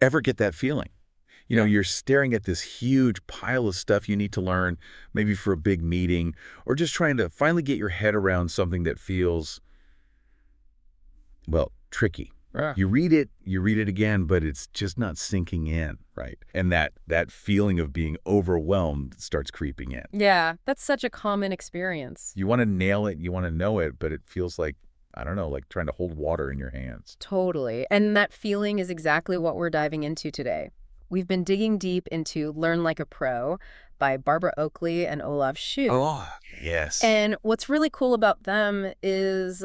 Ever get that feeling? You know, Yeah. you're staring at this huge pile of stuff you need to learn, maybe for a big meeting, or just trying to finally get your head around something that feels, well, tricky. Yeah. You read it again, but it's just not sinking in, right? And that feeling of being overwhelmed starts creeping in. Yeah, that's such a common experience. You want to nail it, you want to know it, but it feels like, I don't know, like trying to hold water in your hands. Totally. And that feeling is exactly what we're diving into today. We've been digging deep into Learn Like a Pro by Barbara Oakley and Olaf Schu. Oh, yes. And what's really cool about them is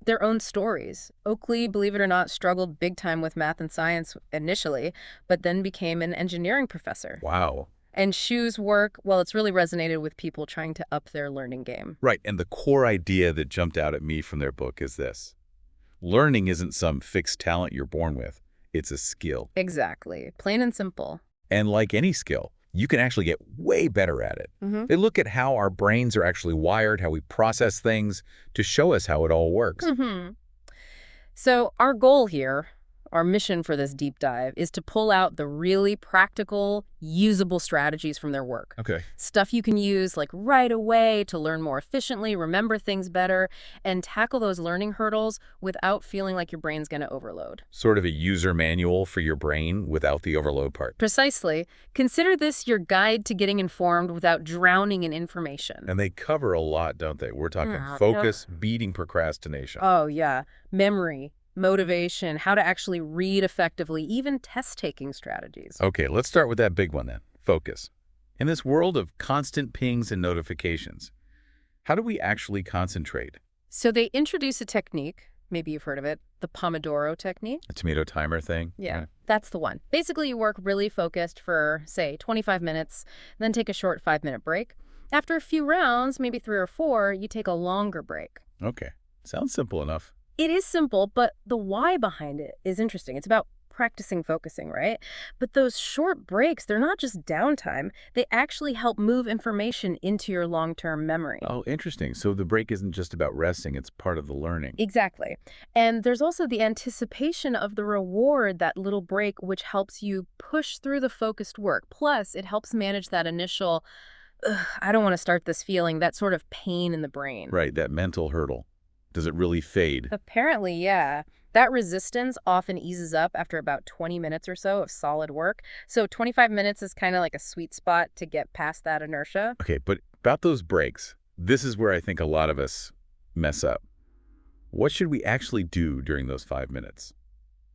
their own stories. Oakley, believe it or not, struggled big time with math and science initially, but then became an engineering professor. Wow. And Schu's work, well, it's really resonated with people trying to up their learning game. Right, and the core idea that jumped out at me from their book is this. Learning isn't some fixed talent you're born with. It's a skill. Exactly. Plain and simple. And like any skill, you can actually get way better at it. Mm-hmm. They look at how our brains are actually wired, how we process things, to show us how it all works. Mm-hmm. So our goal here, our mission for this deep dive, is to pull out the really practical, usable strategies from their work. Okay. Stuff you can use like right away to learn more efficiently, remember things better, and tackle those learning hurdles without feeling like your brain's going to overload. Sort of a user manual for your brain without the overload part. Precisely. Consider this your guide to getting informed without drowning in information. And they cover a lot, don't they? We're talking Yeah. focus, beating procrastination. Oh, yeah. Memory, motivation, how to actually read effectively, even test-taking strategies. Okay, let's start with that big one then, focus. In this world of constant pings and notifications, how do we actually concentrate? So they introduce a technique, maybe you've heard of it, the Pomodoro technique. A tomato timer thing? Yeah, Right. that's the one. Basically, you work really focused for, say, 25 minutes, then take a short 5-minute break. After a few rounds, maybe 3 or 4, you take a longer break. Okay, sounds simple enough. It is simple, but the why behind it is interesting. It's about practicing focusing, right? But those short breaks, they're not just downtime. They actually help move information into your long-term memory. Oh, interesting. So the break isn't just about resting, it's part of the learning. Exactly. And there's also the anticipation of the reward, that little break, which helps you push through the focused work. Plus, it helps manage that initial, "Ugh, I don't want to start this feeling," that sort of pain in the brain. Right, that mental hurdle. Does it really fade? Apparently, yeah. That resistance often eases up after about 20 minutes or so of solid work. So 25 minutes is kind of like a sweet spot to get past that inertia. Okay, but about those breaks, this is where I think a lot of us mess up. What should we actually do during those 5 minutes?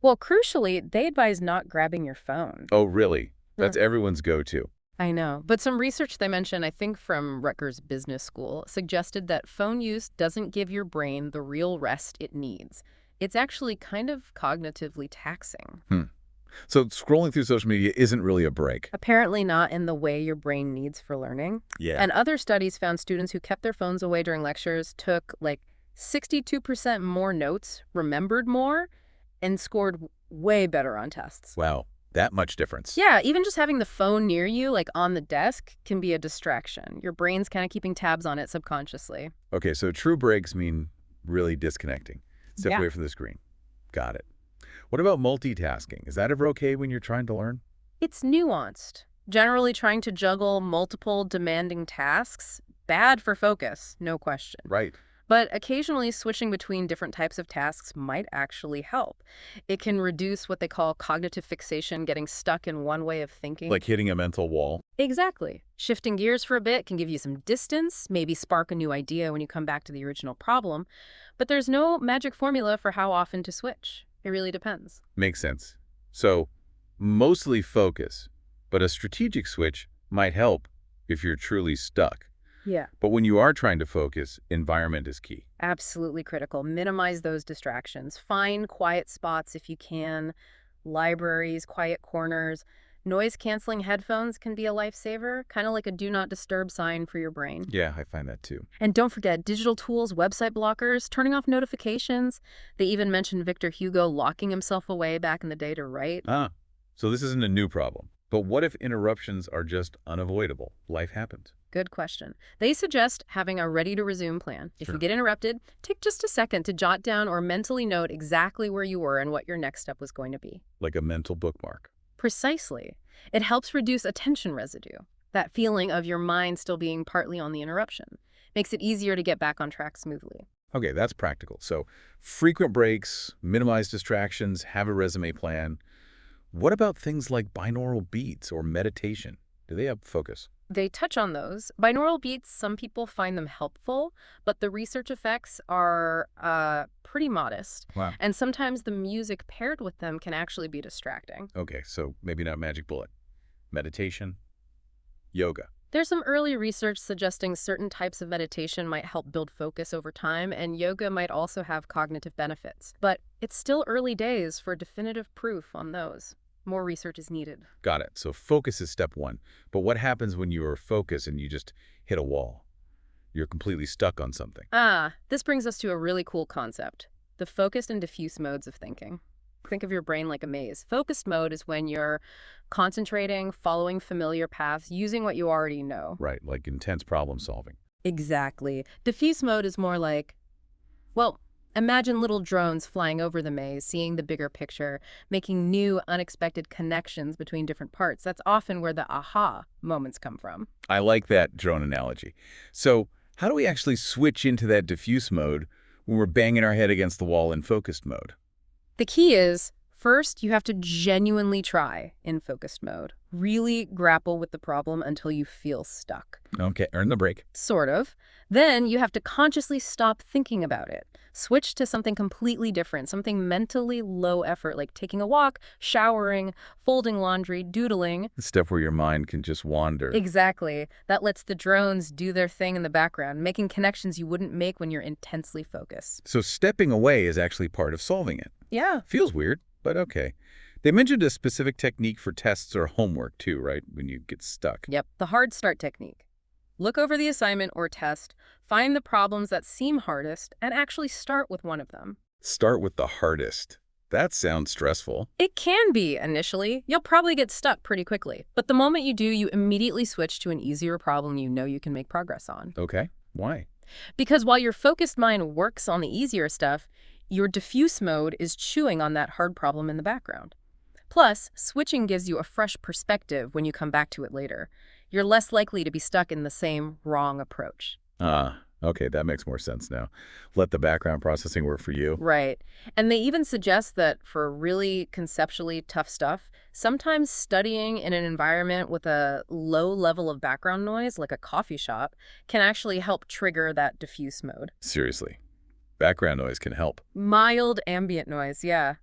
Well, crucially, they advise not grabbing your phone. Oh, really? That's Mm. everyone's go-to. I know. But some research they mentioned, I think from Rutgers Business School, suggested that phone use doesn't give your brain the real rest it needs. It's actually kind of cognitively taxing. So scrolling through social media isn't really a break. Apparently not in the way your brain needs for learning. Yeah. And other studies found students who kept their phones away during lectures took like 62% more notes, remembered more, and scored way better on tests. Wow, that much difference. Yeah, even just having the phone near you, like on the desk, can be a distraction. Your brain's kind of keeping tabs on it subconsciously. Okay, so true breaks mean really disconnecting. Step Yeah. away from the screen. Got it. What about multitasking? Is that ever okay when you're trying to learn? It's nuanced. Generally trying to juggle multiple demanding tasks, bad for focus, no question. Right. But occasionally switching between different types of tasks might actually help. It can reduce what they call cognitive fixation, getting stuck in one way of thinking. Like hitting a mental wall? Exactly. Shifting gears for a bit can give you some distance, maybe spark a new idea when you come back to the original problem. But there's no magic formula for how often to switch. It really depends. Makes sense. So, mostly focus, but a strategic switch might help if you're truly stuck. Yeah. But when you are trying to focus, environment is key. Absolutely critical. Minimize those distractions. Find quiet spots if you can. Libraries, quiet corners. Noise-canceling headphones can be a lifesaver, kind of like a do not disturb sign for your brain. Yeah, I find that too. And don't forget digital tools, website blockers, turning off notifications. They even mentioned Victor Hugo locking himself away back in the day to write. Ah, so this isn't a new problem. But what if interruptions are just unavoidable? Life happens. Good question. They suggest having a ready-to-resume plan. If you Sure. get interrupted, take just a second to jot down or mentally note exactly where you were and what your next step was going to be. Like a mental bookmark. Precisely. It helps reduce attention residue, that feeling of your mind still being partly on the interruption. Makes it easier to get back on track smoothly. Okay, that's practical. So frequent breaks, minimize distractions, have a resume plan. What about things like binaural beats or meditation? Do they have focus? They touch on those. Binaural beats, some people find them helpful, but the research effects are pretty modest. Wow. And sometimes the music paired with them can actually be distracting. Okay, so maybe not magic bullet. Meditation, yoga. There's some early research suggesting certain types of meditation might help build focus over time, and yoga might also have cognitive benefits. But it's still early days for definitive proof on those. More research is needed. Got it. So focus is step one. But what happens when you are focused and you just hit a wall? You're completely stuck on something. This brings us to a really cool concept, the focused and diffuse modes of thinking. Think of your brain like a maze. Focused mode is when you're concentrating, following familiar paths, using what you already know. Right, like intense problem solving. Exactly. Diffuse mode is more like, well, imagine little drones flying over the maze, seeing the bigger picture, making new, unexpected connections between different parts. That's often where the aha moments come from. I like that drone analogy. So how do we actually switch into that diffuse mode when we're banging our head against the wall in focused mode? The key is, first, you have to genuinely try in focused mode. Really grapple with the problem until you feel stuck. Okay, earn the break. Sort of. Then you have to consciously stop thinking about it. Switch to something completely different, something mentally low effort, like taking a walk, showering, folding laundry, doodling. Stuff where your mind can just wander. Exactly. That lets the drones do their thing in the background, making connections you wouldn't make when you're intensely focused. So stepping away is actually part of solving it. Yeah. Feels weird, but okay. They mentioned a specific technique for tests or homework too, right? When you get stuck. Yep. The hard start technique. Look over the assignment or test, find the problems that seem hardest, and actually start with one of them. Start with the hardest. That sounds stressful. It can be initially. You'll probably get stuck pretty quickly. But the moment you do, you immediately switch to an easier problem you know you can make progress on. Okay. Why? Because while your focused mind works on the easier stuff, your diffuse mode is chewing on that hard problem in the background. Plus, switching gives you a fresh perspective when you come back to it later. You're less likely to be stuck in the same wrong approach. Okay, that makes more sense now. Let the background processing work for you. Right. And they even suggest that for really conceptually tough stuff, sometimes studying in an environment with a low level of background noise, like a coffee shop, can actually help trigger that diffuse mode. Seriously. Background noise can help. Mild ambient noise, yeah.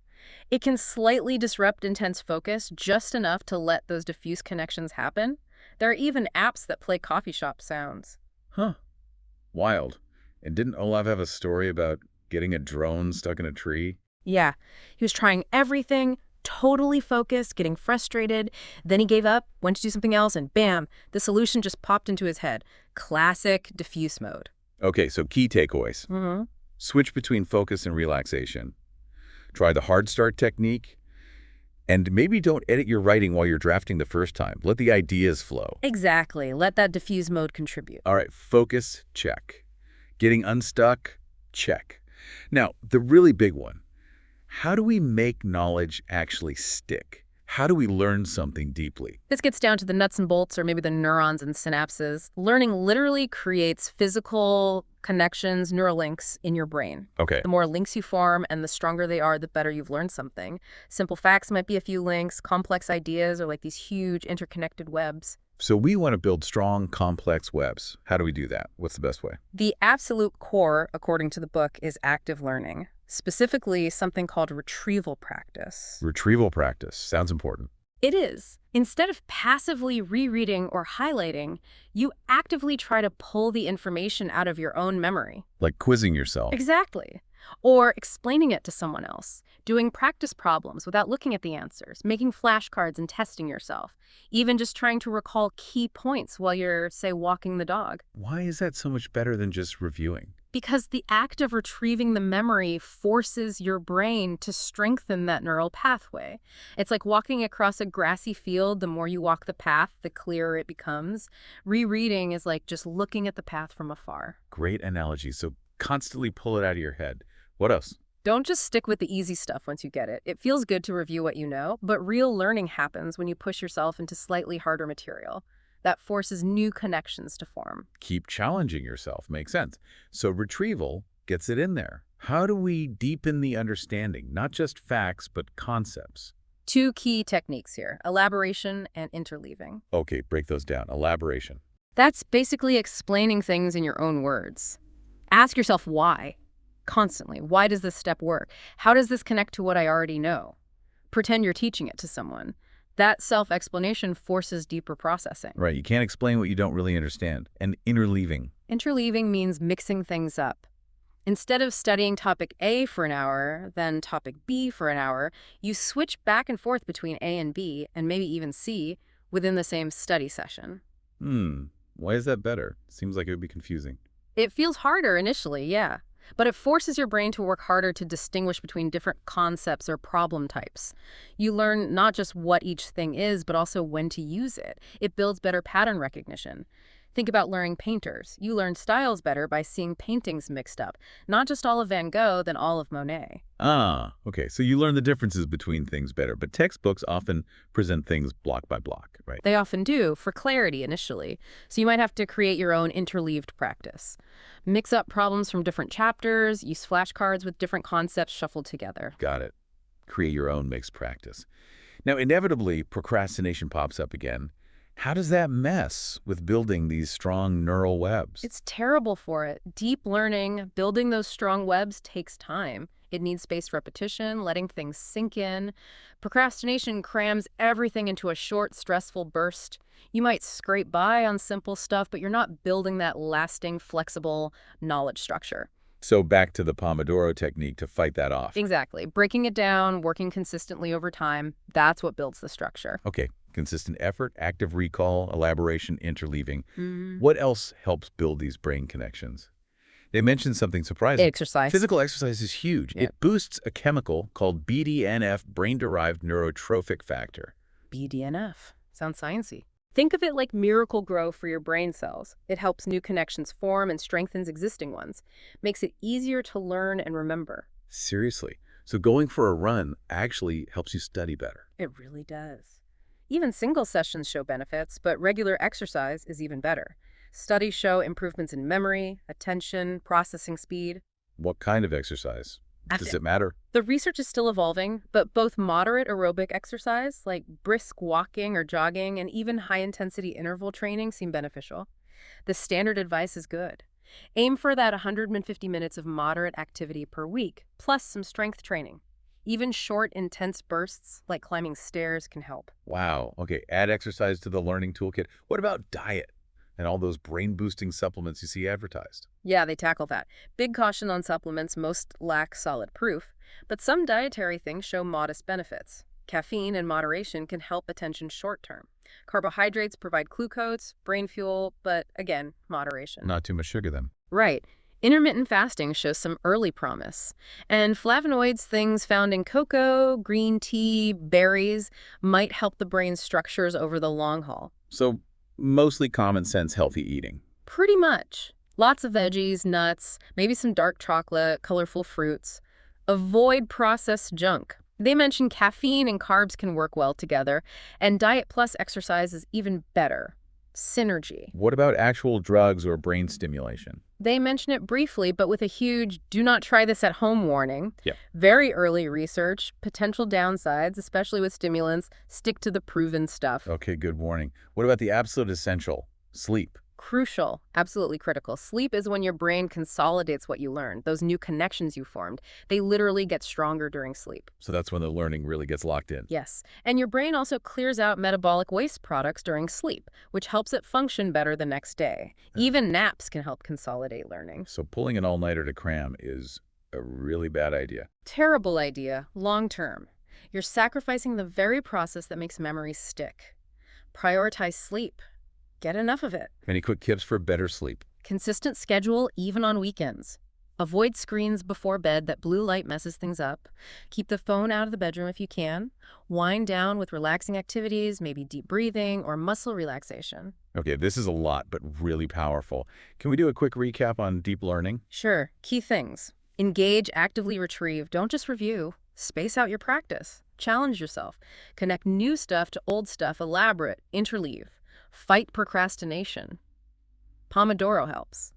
It can slightly disrupt intense focus just enough to let those diffuse connections happen. There are even apps that play coffee shop sounds. Huh. Wild. And didn't Olaf have a story about getting a drone stuck in a tree? Yeah, he was trying everything, totally focused, getting frustrated. Then he gave up, went to do something else, and bam, the solution just popped into his head. Classic diffuse mode. Okay, so key takeaways. Mm-hmm. Switch between focus and relaxation. Try the hard start technique. And maybe don't edit your writing while you're drafting the first time. Let the ideas flow. Exactly. Let that diffuse mode contribute. All right, focus, check. Getting unstuck, check. Now, the really big one. How do we make knowledge actually stick? How do we learn something deeply? This gets down to the nuts and bolts, or maybe the neurons and synapses. Learning literally creates physical connections, neural links in your brain. Okay. The more links you form and the stronger they are, the better you've learned something. Simple facts might be a few links. Complex ideas are like these huge interconnected webs. So we want to build strong, complex webs. How do we do that? What's the best way? The absolute core, according to the book, is active learning. Specifically, something called retrieval practice. Retrieval practice. Sounds important. It is. Instead of passively rereading or highlighting, you actively try to pull the information out of your own memory. Like quizzing yourself. Exactly. Or explaining it to someone else, doing practice problems without looking at the answers, making flashcards and testing yourself, even just trying to recall key points while you're, say, walking the dog. Why is that so much better than just reviewing? Because the act of retrieving the memory forces your brain to strengthen that neural pathway. It's like walking across a grassy field. The more you walk the path, the clearer it becomes. Rereading is like just looking at the path from afar. Great analogy. So constantly pull it out of your head. What else? Don't just stick with the easy stuff once you get it. It feels good to review what you know, but real learning happens when you push yourself into slightly harder material. That forces new connections to form. Keep challenging yourself. Makes sense. So retrieval gets it in there. How do we deepen the understanding? Not just facts, but concepts. Two key techniques here, elaboration and interleaving. Okay, break those down. Elaboration. That's basically explaining things in your own words. Ask yourself why. Constantly. Why does this step work? How does this connect to what I already know? Pretend you're teaching it to someone. That self-explanation forces deeper processing. Right, you can't explain what you don't really understand. And interleaving. Interleaving means mixing things up. Instead of studying topic A for an hour, then topic B for an hour, you switch back and forth between A and B, and maybe even C, within the same study session. Why is that better? Seems like it would be confusing. It feels harder initially, yeah. But it forces your brain to work harder to distinguish between different concepts or problem types. You learn not just what each thing is, but also when to use it. It builds better pattern recognition. Think about learning painters. You learn styles better by seeing paintings mixed up. Not just all of Van Gogh, then all of Monet. Ah, okay. So you learn the differences between things better, but textbooks often present things block by block, right? They often do, for clarity initially. So you might have to create your own interleaved practice. Mix up problems from different chapters, use flashcards with different concepts shuffled together. Got it. Create your own mixed practice. Now, inevitably, procrastination pops up again. How does that mess with building these strong neural webs? It's terrible for it. Deep learning, building those strong webs takes time. It needs spaced repetition, letting things sink in. Procrastination crams everything into a short, stressful burst. You might scrape by on simple stuff, but you're not building that lasting, flexible knowledge structure. So back to the Pomodoro technique to fight that off. Exactly. Breaking it down, working consistently over time, that's what builds the structure. Okay, consistent effort, active recall, elaboration, interleaving. What else helps build these brain connections? They mentioned something surprising. Exercise. Physical exercise is huge. Yep. It boosts a chemical called BDNF, brain-derived neurotrophic factor. BDNF. Sounds sciencey. Think of it like miracle grow for your brain cells. It helps new connections form and strengthens existing ones. Makes it easier to learn and remember. Seriously. So going for a run actually helps you study better. It really does. Even single sessions show benefits, but regular exercise is even better. Studies show improvements in memory, attention, processing speed. What kind of exercise? Does it matter? The research is still evolving, but both moderate aerobic exercise, like brisk walking or jogging, and even high-intensity interval training seem beneficial. The standard advice is good. Aim for that 150 minutes of moderate activity per week, plus some strength training. Even short, intense bursts, like climbing stairs, can help. Wow. Okay, add exercise to the learning toolkit. What about diet and all those brain-boosting supplements you see advertised? Yeah, they tackle that. Big caution on supplements, most lack solid proof, but some dietary things show modest benefits. Caffeine in moderation can help attention short-term. Carbohydrates provide glucose, brain fuel, but again, moderation. Not too much sugar then. Right. Intermittent fasting shows some early promise. And flavonoids, things found in cocoa, green tea, berries, might help the brain's structures over the long haul. So mostly common sense healthy eating. Pretty much. Lots of veggies, nuts, maybe some dark chocolate, colorful fruits. Avoid processed junk. They mention caffeine and carbs can work well together, and diet plus exercise is even better. Synergy. What about actual drugs or brain stimulation? They mention it briefly, but with a huge do not try this at home warning. Yeah. Very early research, potential downsides, especially with stimulants. Stick to the proven stuff. Okay, good warning. What about the absolute essential? Sleep. Crucial, absolutely critical. Sleep is when your brain consolidates what you learned, those new connections you formed. They literally get stronger during sleep. So that's when the learning really gets locked in. Yes, and your brain also clears out metabolic waste products during sleep, which helps it function better the next day. Even naps can help consolidate learning. So pulling an all-nighter to cram is a really bad idea. Terrible idea, long term. You're sacrificing the very process that makes memories stick. Prioritize sleep. Get enough of it. Any quick tips for better sleep? Consistent schedule even on weekends. Avoid screens before bed that blue light messes things up. Keep the phone out of the bedroom if you can. Wind down with relaxing activities, maybe deep breathing or muscle relaxation. Okay, this is a lot, but really powerful. Can we do a quick recap on deep learning? Sure, key things. Engage, actively retrieve, don't just review. Space out your practice. Challenge yourself. Connect new stuff to old stuff, elaborate, interleave. Fight procrastination. Pomodoro helps.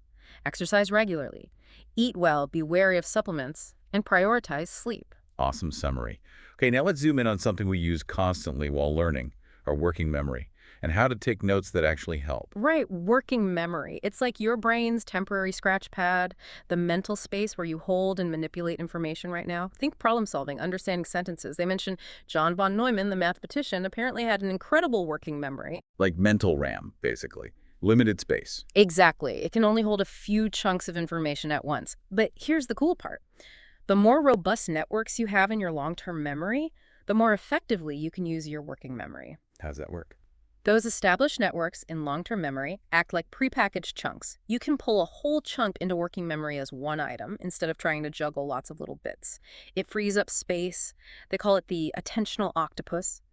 Exercise regularly. Eat well, be wary of supplements, and prioritize sleep. Awesome summary. Okay, now let's zoom in on something we use constantly while learning, our working memory, and how to take notes that actually help. Right, working memory. It's like your brain's temporary scratch pad, the mental space where you hold and manipulate information right now. Think problem solving, understanding sentences. They mention John von Neumann, the mathematician, apparently had an incredible working memory. Like mental RAM, basically. Limited space. Exactly. It can only hold a few chunks of information at once. But here's the cool part. The more robust networks you have in your long-term memory, the more effectively you can use your working memory. How does that work? Those established networks in long-term memory act like prepackaged chunks. You can pull a whole chunk into working memory as one item instead of trying to juggle lots of little bits. It frees up space. They call it the attentional octopus.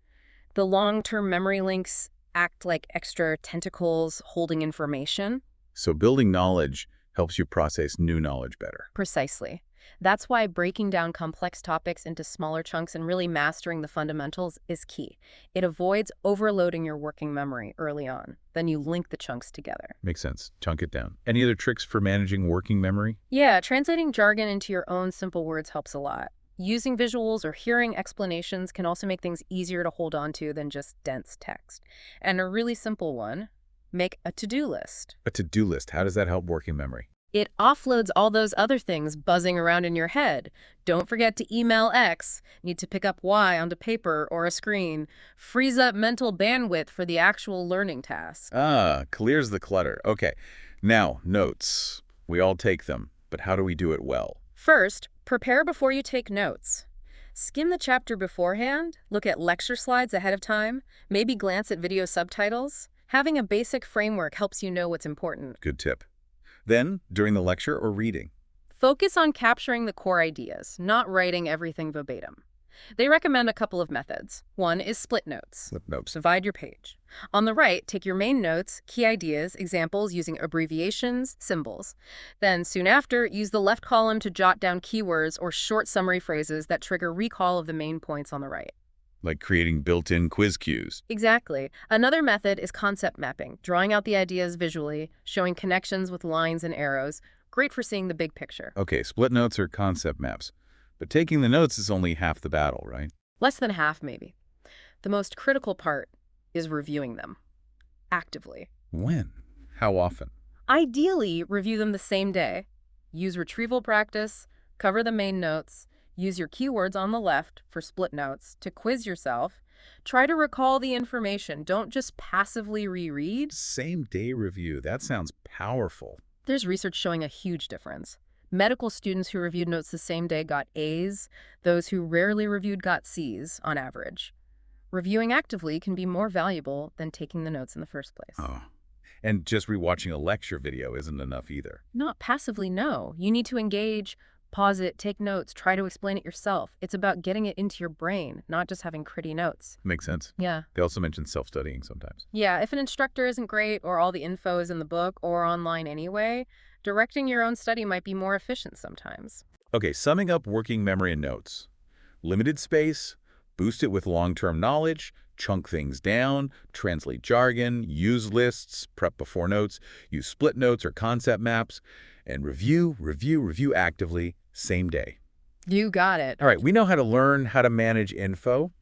The long-term memory links act like extra tentacles holding information. So building knowledge helps you process new knowledge better. Precisely. That's why breaking down complex topics into smaller chunks and really mastering the fundamentals is key. It avoids overloading your working memory early on. Then you link the chunks together. Makes sense. Chunk it down. Any other tricks for managing working memory? Yeah, translating jargon into your own simple words helps a lot. Using visuals or hearing explanations can also make things easier to hold on to than just dense text. And a really simple one, make a to-do list. A to-do list. How does that help working memory? It offloads all those other things buzzing around in your head. Don't forget to email X. Need to pick up Y onto paper or a screen. Frees up mental bandwidth for the actual learning task. Ah, clears the clutter. Okay. Now, notes. We all take them, but how do we do it well? First, prepare before you take notes. Skim the chapter beforehand, look at lecture slides ahead of time, maybe glance at video subtitles. Having a basic framework helps you know what's important. Good tip. Then, during the lecture or reading? Focus on capturing the core ideas, not writing everything verbatim. They recommend a couple of methods. One is split notes. Flip notes. Divide your page. On the right, take your main notes, key ideas, examples using abbreviations, symbols. Then, soon after, use the left column to jot down keywords or short summary phrases that trigger recall of the main points on the right. Like creating built-in quiz cues. Exactly. Another method is concept mapping, drawing out the ideas visually, showing connections with lines and arrows. Great for seeing the big picture. Okay, split notes or concept maps. But taking the notes is only half the battle, right? Less than half, maybe. The most critical part is reviewing them. Actively. When? How often? Ideally, review them the same day. Use retrieval practice, cover the main notes, use your keywords on the left for split notes to quiz yourself. Try to recall the information. Don't just passively reread. Same day review. That sounds powerful. There's research showing a huge difference. Medical students who reviewed notes the same day got A's. Those who rarely reviewed got C's on average. Reviewing actively can be more valuable than taking the notes in the first place. Oh. And just rewatching a lecture video isn't enough either. Not passively, no. You need to engage, pause it, take notes, try to explain it yourself. It's about getting it into your brain, not just having pretty notes. Makes sense. Yeah. They also mention self-studying sometimes. Yeah, if an instructor isn't great or all the info is in the book or online anyway, directing your own study might be more efficient sometimes. Okay, summing up working memory and notes. Limited space, boost it with long-term knowledge, chunk things down, translate jargon, use lists, prep before notes, use split notes or concept maps, and review actively, same day. You got it. All right, we know how to learn, how to manage info,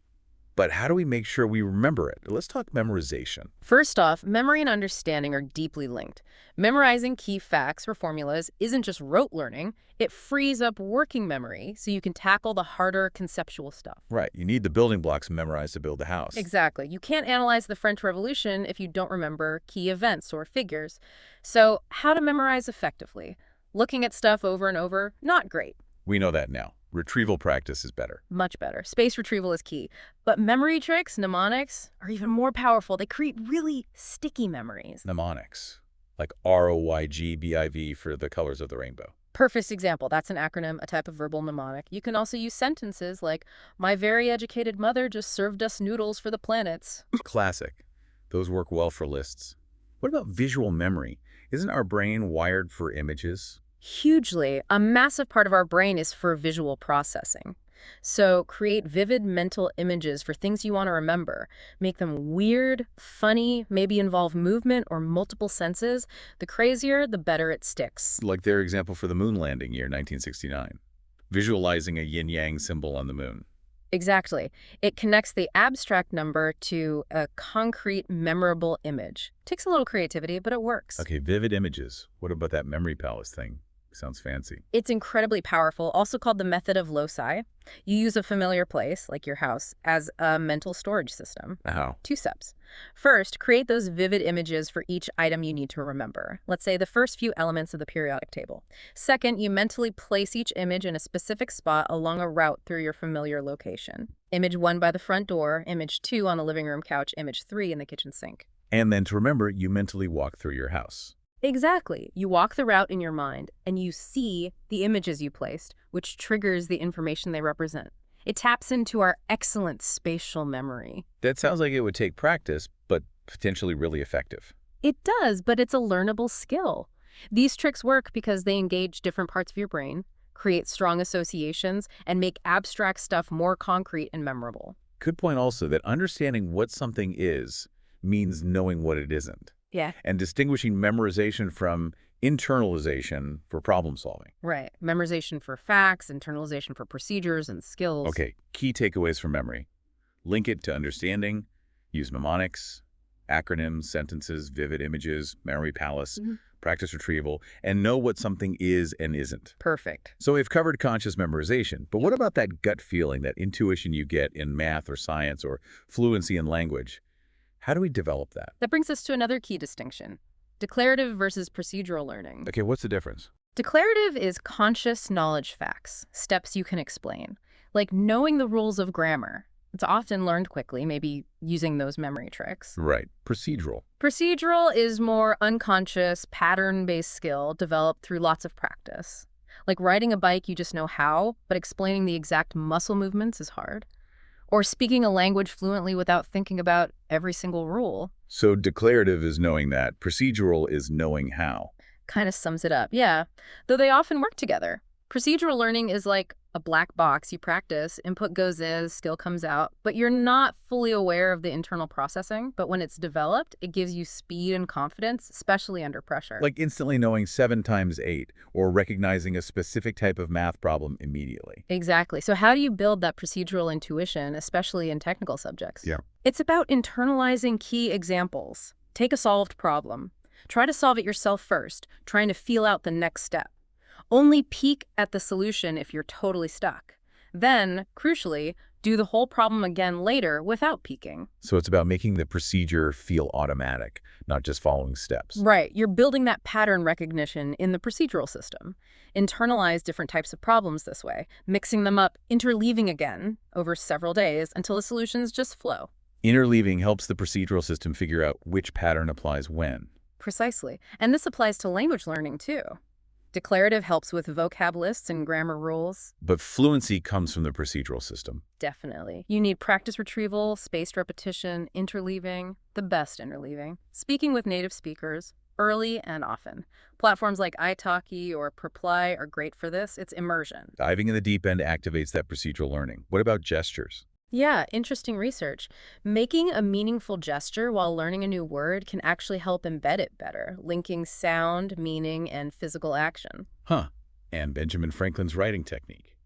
but how do we make sure we remember it? Let's talk memorization. First off, memory and understanding are deeply linked. Memorizing key facts or formulas isn't just rote learning, it frees up working memory so you can tackle the harder conceptual stuff. Right, you need the building blocks memorized to build a house. Exactly. You can't analyze the French Revolution if you don't remember key events or figures. So, how to memorize effectively? Looking at stuff over and over, not great. We know that now. Retrieval practice is better. Much better. Space retrieval is key. But memory tricks, mnemonics, are even more powerful. They create really sticky memories. Mnemonics. like ROYGBIV for the colors of the rainbow. Perfect example. That's an acronym, a type of verbal mnemonic. You can also use sentences like, my very educated mother just served us noodles for the planets. Classic. Those work well for lists. What about visual memory? Isn't our brain wired for images? Hugely. A massive part of our brain is for visual processing. So create vivid mental images for things you want to remember. Make them weird, funny, maybe involve movement or multiple senses. The crazier, the better it sticks. Like their example for the moon landing year 1969. Visualizing a yin-yang symbol on the moon. Exactly. It connects the abstract number to a concrete, memorable image. Takes a little creativity, but it works. Okay, vivid images. What about that memory palace thing? Sounds fancy. It's incredibly powerful, also called the method of loci. You use a familiar place, like your house, as a mental storage system. How? 2 steps. First, create those vivid images for each item you need to remember. Let's say the first few elements of the periodic table. Second, you mentally place each image in a specific spot along a route through your familiar location. Image 1 by the front door, image 2 on the living room couch, image 3 in the kitchen sink. And then to remember, you mentally walk through your house. Exactly. You walk the route in your mind, and you see the images you placed, which triggers the information they represent. It taps into our excellent spatial memory. That sounds like it would take practice, but potentially really effective. It does, but it's a learnable skill. These tricks work because they engage different parts of your brain, create strong associations, and make abstract stuff more concrete and memorable. Good point also that understanding what something is means knowing what it isn't, Yeah. and distinguishing memorization from internalization for problem solving. Right. Memorization for facts, internalization for procedures and skills. Okay, key takeaways from memory. Link it to understanding, use mnemonics, acronyms, sentences, vivid images, memory palace, practice retrieval, and know what something is and isn't. Perfect. So we've covered conscious memorization, but what about that gut feeling, that intuition you get in math or science or fluency in language? How do we develop that? That brings us to another key distinction. Declarative versus procedural learning. Okay, what's the difference? Declarative is conscious knowledge facts, steps you can explain, like knowing the rules of grammar. It's often learned quickly, maybe using those memory tricks. Right. Procedural. Procedural is more unconscious, pattern-based skill developed through lots of practice. Like riding a bike, you just know how, but explaining the exact muscle movements is hard. Or speaking a language fluently without thinking about every single rule. So declarative is knowing that. Procedural is knowing how. Kind of sums it up, yeah. Though they often work together. Procedural learning is like a black box. You practice, input goes in, skill comes out, but you're not fully aware of the internal processing. But when it's developed, it gives you speed and confidence, especially under pressure. Like instantly knowing 7 times 8 or recognizing a specific type of math problem immediately. Exactly. So how do you build that procedural intuition, especially in technical subjects? Yeah. It's about internalizing key examples. Take a solved problem. Try to solve it yourself first, trying to feel out the next step. Only peek at the solution if you're totally stuck. Then, crucially, do the whole problem again later without peeking. So it's about making the procedure feel automatic, not just following steps. Right. You're building that pattern recognition in the procedural system. Internalize different types of problems this way, mixing them up, interleaving again over several days until the solutions just flow. Interleaving helps the procedural system figure out which pattern applies when. Precisely. And this applies to language learning, too. Declarative helps with vocab lists and grammar rules. But fluency comes from the procedural system. Definitely. You need practice retrieval, spaced repetition, interleaving, the best interleaving. Speaking with native speakers, early and often. Platforms like italki or Perply are great for this. It's immersion. Diving in the deep end activates that procedural learning. What about gestures? Yeah, interesting research. Making a meaningful gesture while learning a new word can actually help embed it better, linking sound, meaning, and physical action. Huh. And Benjamin Franklin's writing technique.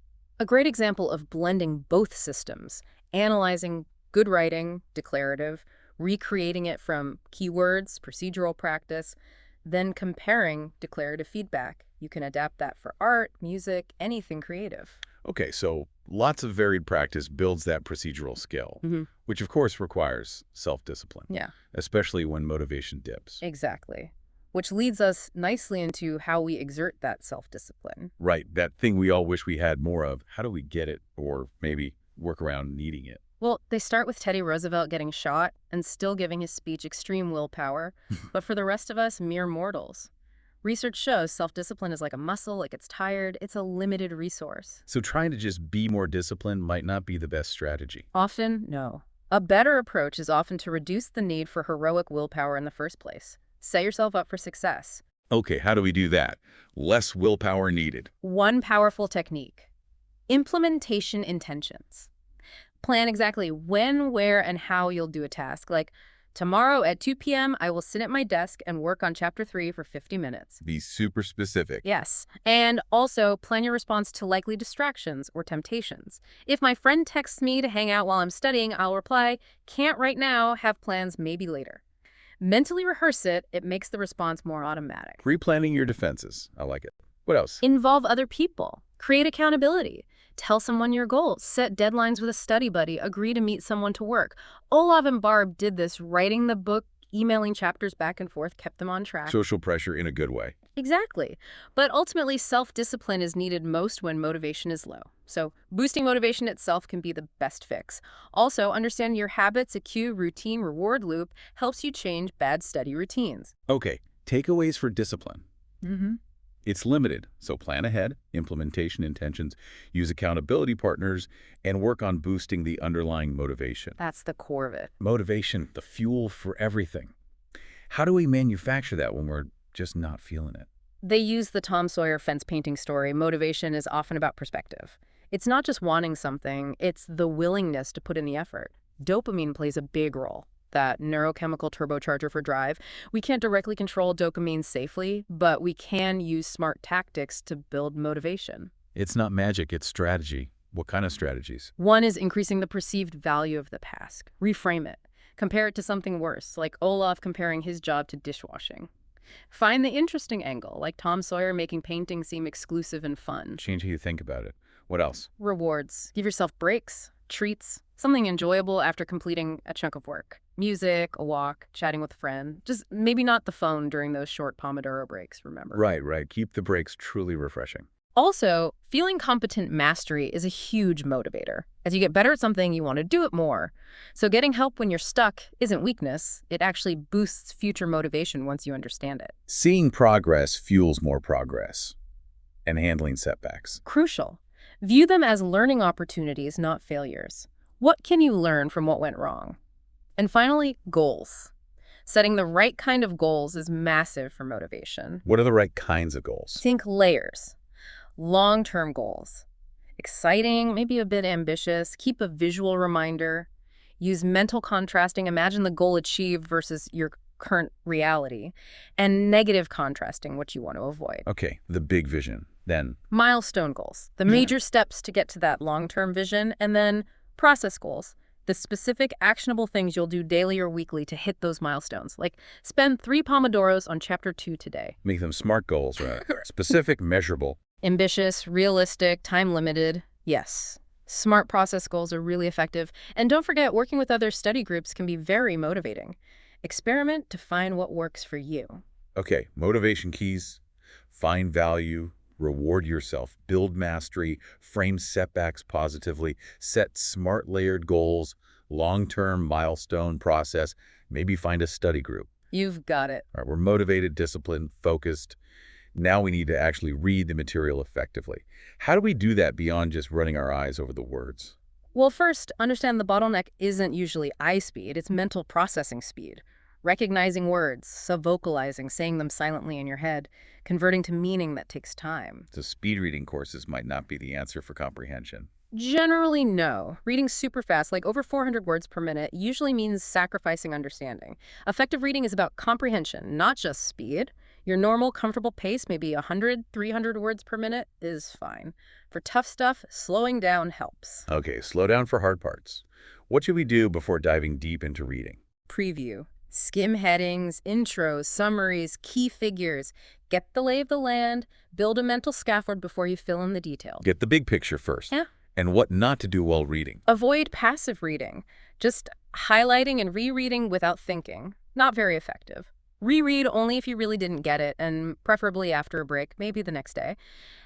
A great example of blending both systems, analyzing good writing, declarative, recreating it from keywords, procedural practice, then comparing declarative feedback. You can adapt that for art, music, anything creative. Okay, so lots of varied practice builds that procedural skill, which of course requires self-discipline, Yeah, especially when motivation dips. exactly. Which leads us nicely into how we exert that self-discipline. Right, that thing we all wish we had more of. How do we get it or maybe work around needing it? Well, they start with Teddy Roosevelt getting shot and still giving his speech extreme willpower, but for the rest of us, mere mortals. Research shows self-discipline is like a muscle, like it's tired, it's a limited resource. So trying to just be more disciplined might not be the best strategy. Often, no. A better approach is often to reduce the need for heroic willpower in the first place. Set yourself up for success. Okay, how do we do that? Less willpower needed. One powerful technique: implementation intentions. Plan exactly when, where, and how you'll do a task. Like, tomorrow at 2 p.m., I will sit at my desk and work on Chapter 3 for 50 minutes. Be super specific. Yes. And also plan your response to likely distractions or temptations. If my friend texts me to hang out while I'm studying, I'll reply, "Can't right now, have plans maybe later." Mentally rehearse it. It makes the response more automatic. Pre-planning your defenses. I like it. What else? Involve other people. Create accountability. Tell someone your goals. Set deadlines with a study buddy. Agree to meet someone to work. Olav and Barb did this. Writing the book, emailing chapters back and forth, kept them on track. Social pressure in a good way. Exactly. But ultimately, self-discipline is needed most when motivation is low. So boosting motivation itself can be the best fix. Also, understanding your habits, a cue, routine, reward loop helps you change bad study routines. Okay, takeaways for discipline. Mm-hmm. It's limited, so plan ahead, implementation intentions, use accountability partners, and work on boosting the underlying motivation. That's the core of it. Motivation, the fuel for everything. How do we manufacture that when we're just not feeling it? They use the Tom Sawyer fence painting story. Motivation is often about perspective. It's not just wanting something, it's the willingness to put in the effort. Dopamine plays a big role, that neurochemical turbocharger for drive. We can't directly control dopamine safely, but we can use smart tactics to build motivation. It's not magic, it's strategy. What kind of strategies? One is increasing the perceived value of the task. Reframe it. Compare it to something worse, like Olaf comparing his job to dishwashing. Find the interesting angle, like Tom Sawyer making painting seem exclusive and fun. Change how you think about it. What else? Rewards. Give yourself breaks, treats, something enjoyable after completing a chunk of work. Music, a walk, chatting with a friend. Just maybe not the phone during those short Pomodoro breaks, remember? Right. Keep the breaks truly refreshing. Also, feeling competent mastery is a huge motivator. As you get better at something, you want to do it more. So getting help when you're stuck isn't weakness. It actually boosts future motivation once you understand it. Seeing progress fuels more progress. And handling setbacks. Crucial. View them as learning opportunities, not failures. What can you learn from what went wrong? And finally, goals. Setting the right kind of goals is massive for motivation. What are the right kinds of goals? Think layers. Long-term goals. Exciting, maybe a bit ambitious. Keep a visual reminder. Use mental contrasting. Imagine the goal achieved versus your current reality. And negative contrasting, what you want to avoid. Okay, the big vision. Then Milestone goals, the major steps to get to that long-term vision. And then process goals, the specific actionable things you'll do daily or weekly to hit those milestones. Like spend 3 Pomodoros on Chapter 2 today. make them SMART goals, right? Specific, measurable. Ambitious, realistic, time-limited. Yes. SMART process goals are really effective. And don't forget, working with other study groups can be very motivating. Experiment to find what works for you. Okay, motivation keys. Find value. Reward yourself. Build mastery. Frame setbacks positively. Set SMART layered goals. Long-term milestone process. Maybe find a study group. You've got it. All right, we're motivated, disciplined, focused. Now we need to actually read the material effectively. How do we do that beyond just running our eyes over the words? Well, first, understand the bottleneck isn't usually eye speed, it's mental processing speed. Recognizing words, sub-vocalizing, saying them silently in your head, converting to meaning that takes time. So speed reading courses might not be the answer for comprehension. Generally, no. Reading super fast, like over 400 words per minute, usually means sacrificing understanding. Effective reading is about comprehension, not just speed. Your normal, comfortable pace, maybe 100, 300 words per minute, is fine. For tough stuff, slowing down helps. Okay, slow down for hard parts. What should we do before diving deep into reading? Preview. Skim headings, intros, summaries, key figures. Get the lay of the land. Build a mental scaffold before you fill in the details. Get the big picture first. Yeah. And what not to do while reading. Avoid passive reading. Just highlighting and rereading without thinking. Not very effective. Reread only if you really didn't get it, and preferably after a break, maybe the next day.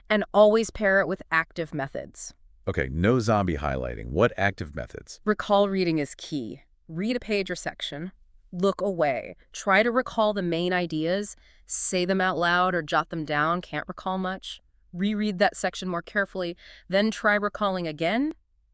And always pair it with active methods. Okay, no zombie highlighting. What active methods? Recall reading is key. Read a page or section. Look away. Try to recall the main ideas. Say them out loud or jot them down. Can't recall much. Reread that section more carefully. Then try recalling again.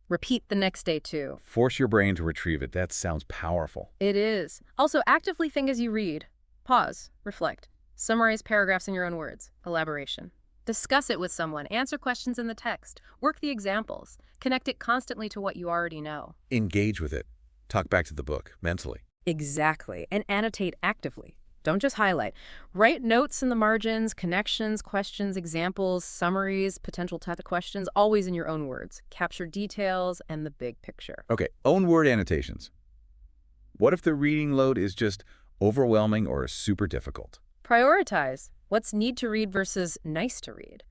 Repeat the next day too. Force your brain to retrieve it. That sounds powerful. It is. Also, actively think as you read. Pause. Reflect. Summarize paragraphs in your own words. Elaboration. Discuss it with someone. Answer questions in the text. Work the examples. Connect it constantly to what you already know. Engage with it. Talk back to the book, mentally. Exactly. And annotate actively. Don't just highlight. Write notes in the margins, connections, questions, examples, summaries, potential type of questions, always in your own words. Capture details and the big picture. Okay, own word annotations. What if the reading load is just overwhelming or super difficult? Prioritize. What's need to read versus nice to read?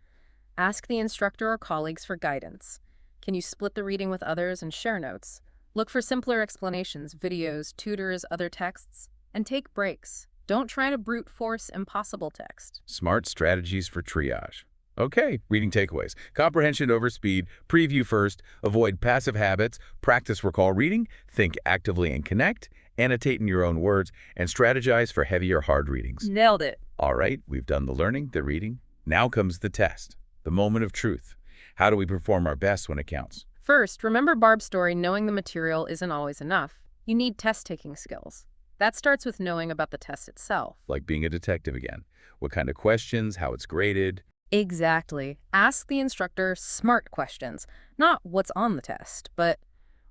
Ask the instructor or colleagues for guidance. Can you split the reading with others and share notes? Look for simpler explanations, videos, tutors, other texts, and take breaks. Don't try to brute force impossible text. Smart strategies for triage. Okay, reading takeaways. Comprehension over speed, preview first, avoid passive habits, practice recall reading, think actively and connect, annotate in your own words, and strategize for heavy or hard readings. Nailed it. All right, we've done the learning, the reading. Now comes the test, the moment of truth. How do we perform our best when it counts? First, remember Barb's story, knowing the material isn't always enough. You need test-taking skills. That starts with knowing about the test itself. Like being a detective again. What kind of questions, how it's graded. Exactly. Ask the instructor smart questions. Not what's on the test, but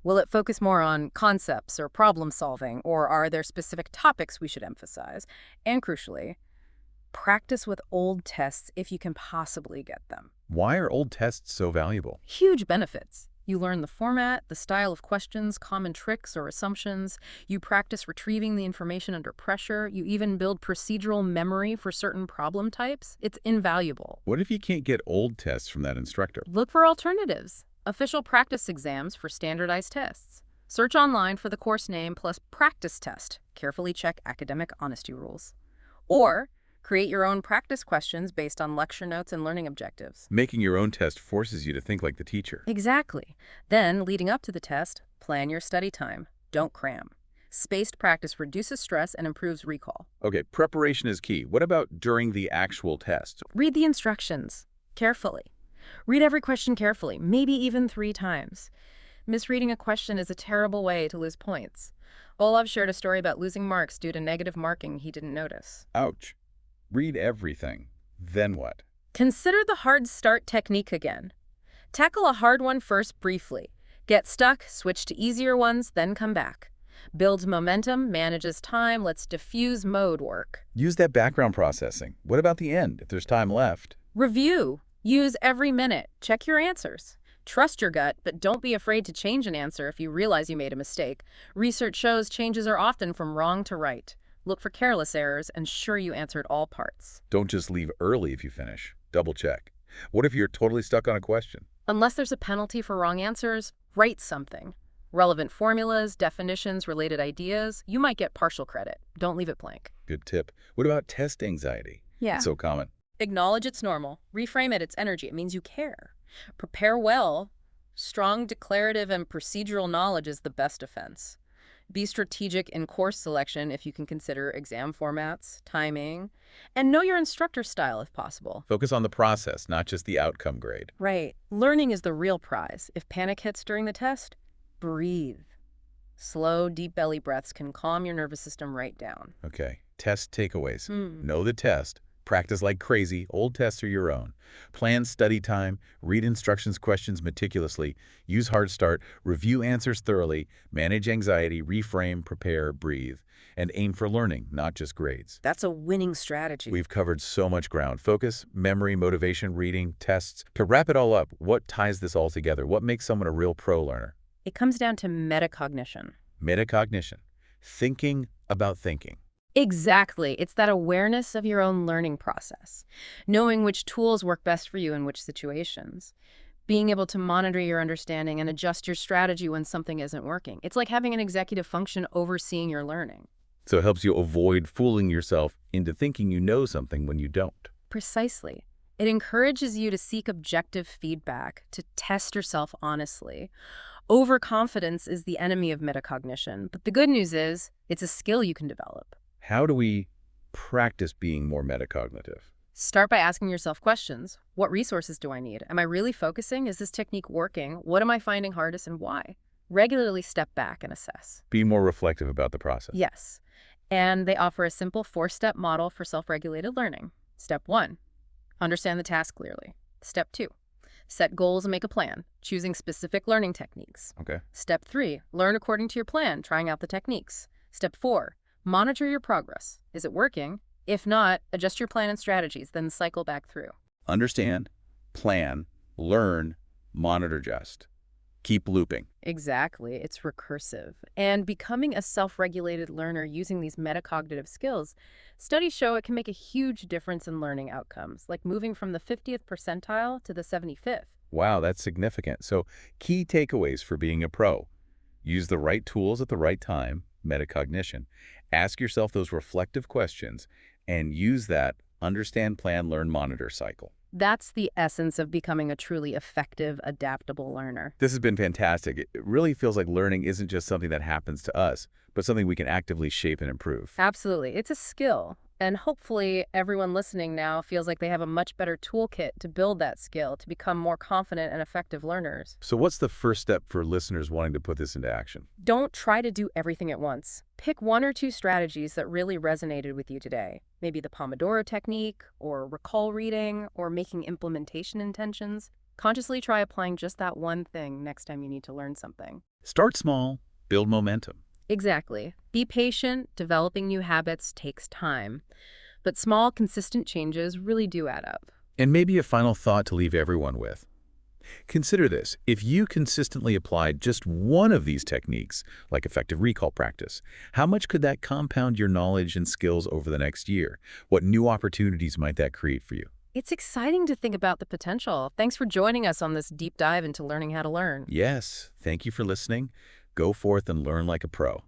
will it focus more on concepts or problem solving, or are there specific topics we should emphasize? And crucially, practice with old tests if you can possibly get them. Why are old tests so valuable? Huge benefits. You learn the format, the style of questions, common tricks or assumptions. You practice retrieving the information under pressure. You even build procedural memory for certain problem types. It's invaluable. What if you can't get old tests from that instructor? Look for alternatives. Official practice exams for standardized tests. Search online for the course name plus practice test. Carefully check academic honesty rules. Or create your own practice questions based on lecture notes and learning objectives. Making your own test forces you to think like the teacher. Exactly. Then, leading up to the test, plan your study time. Don't cram. Spaced practice reduces stress and improves recall. Okay, preparation is key. What about during the actual test? Read the instructions carefully. Read every question carefully, maybe even 3 times. Misreading a question is a terrible way to lose points. Olav shared a story about losing marks due to negative marking he didn't notice. Ouch. Read everything. Then what? Consider the hard start technique again. Tackle a hard one first briefly. Get stuck, switch to easier ones, then come back. Builds momentum, manages time, lets diffuse mode work. Use that background processing. What about the end, if there's time left? Review. Use every minute. Check your answers. Trust your gut, but don't be afraid to change an answer if you realize you made a mistake. Research shows changes are often from wrong to right. Look for careless errors, and ensure you answered all parts. Don't just leave early if you finish. Double check. What if you're totally stuck on a question? Unless there's a penalty for wrong answers, write something. Relevant formulas, definitions, related ideas. You might get partial credit. Don't leave it blank. Good tip. What about test anxiety? Yeah. It's so common. Acknowledge it's normal. Reframe it, it's energy. It means you care. Prepare well. Strong declarative and procedural knowledge is the best defense. Be strategic in course selection if you can consider exam formats, timing, and know your instructor style if possible. Focus on the process, not just the outcome grade. Right. Learning is the real prize. If panic hits during the test, breathe. Slow, deep belly breaths can calm your nervous system right down. Okay. Test takeaways. Know the test. Practice like crazy. Old tests are your own. Plan study time. Read instructions questions meticulously. Use hard start. Review answers thoroughly. Manage anxiety. Reframe, prepare, breathe. And aim for learning, not just grades. That's a winning strategy. We've covered so much ground. Focus, memory, motivation, reading, tests. To wrap it all up, what ties this all together? What makes someone a real pro learner? It comes down to metacognition. Metacognition. Thinking about thinking. Exactly. It's that awareness of your own learning process, knowing which tools work best for you in which situations, being able to monitor your understanding and adjust your strategy when something isn't working. It's like having an executive function overseeing your learning. So it helps you avoid fooling yourself into thinking you know something when you don't. Precisely. It encourages you to seek objective feedback, to test yourself honestly. Overconfidence is the enemy of metacognition, but the good news is it's a skill you can develop. How do we practice being more metacognitive? Start by asking yourself questions. What resources do I need? Am I really focusing? Is this technique working? What am I finding hardest and why? Regularly step back and assess. Be more reflective about the process. Yes. And they offer a simple 4-step model for self-regulated learning. Step 1, understand the task clearly. Step 2, set goals and make a plan, choosing specific learning techniques. Okay. Step 3, learn according to your plan, trying out the techniques. Step 4, monitor your progress. Is it working? If not, adjust your plan and strategies, then cycle back through. Understand, plan, learn, monitor, adjust. Keep looping. Exactly. It's recursive. And becoming a self-regulated learner using these metacognitive skills, studies show it can make a huge difference in learning outcomes, like moving from the 50th percentile to the 75th. Wow, that's significant. So, key takeaways for being a pro. Use the right tools at the right time, metacognition. Ask yourself those reflective questions, and use that understand, plan, learn, monitor cycle. That's the essence of becoming a truly effective, adaptable learner. This has been fantastic. It really feels like learning isn't just something that happens to us, but something we can actively shape and improve. Absolutely. It's a skill. And hopefully everyone listening now feels like they have a much better toolkit to build that skill to become more confident and effective learners. So what's the first step for listeners wanting to put this into action? Don't try to do everything at once. Pick 1 or 2 strategies that really resonated with you today. Maybe the Pomodoro technique, or recall reading, or making implementation intentions. Consciously try applying just that one thing next time you need to learn something. Start small, build momentum. Exactly. Be patient. Developing new habits takes time. But small, consistent changes really do add up. And maybe a final thought to leave everyone with. Consider this. If you consistently applied just one of these techniques, like effective recall practice, how much could that compound your knowledge and skills over the next year? What new opportunities might that create for you? It's exciting to think about the potential. Thanks for joining us on this deep dive into learning how to learn. Yes, thank you for listening. Go forth and learn like a pro.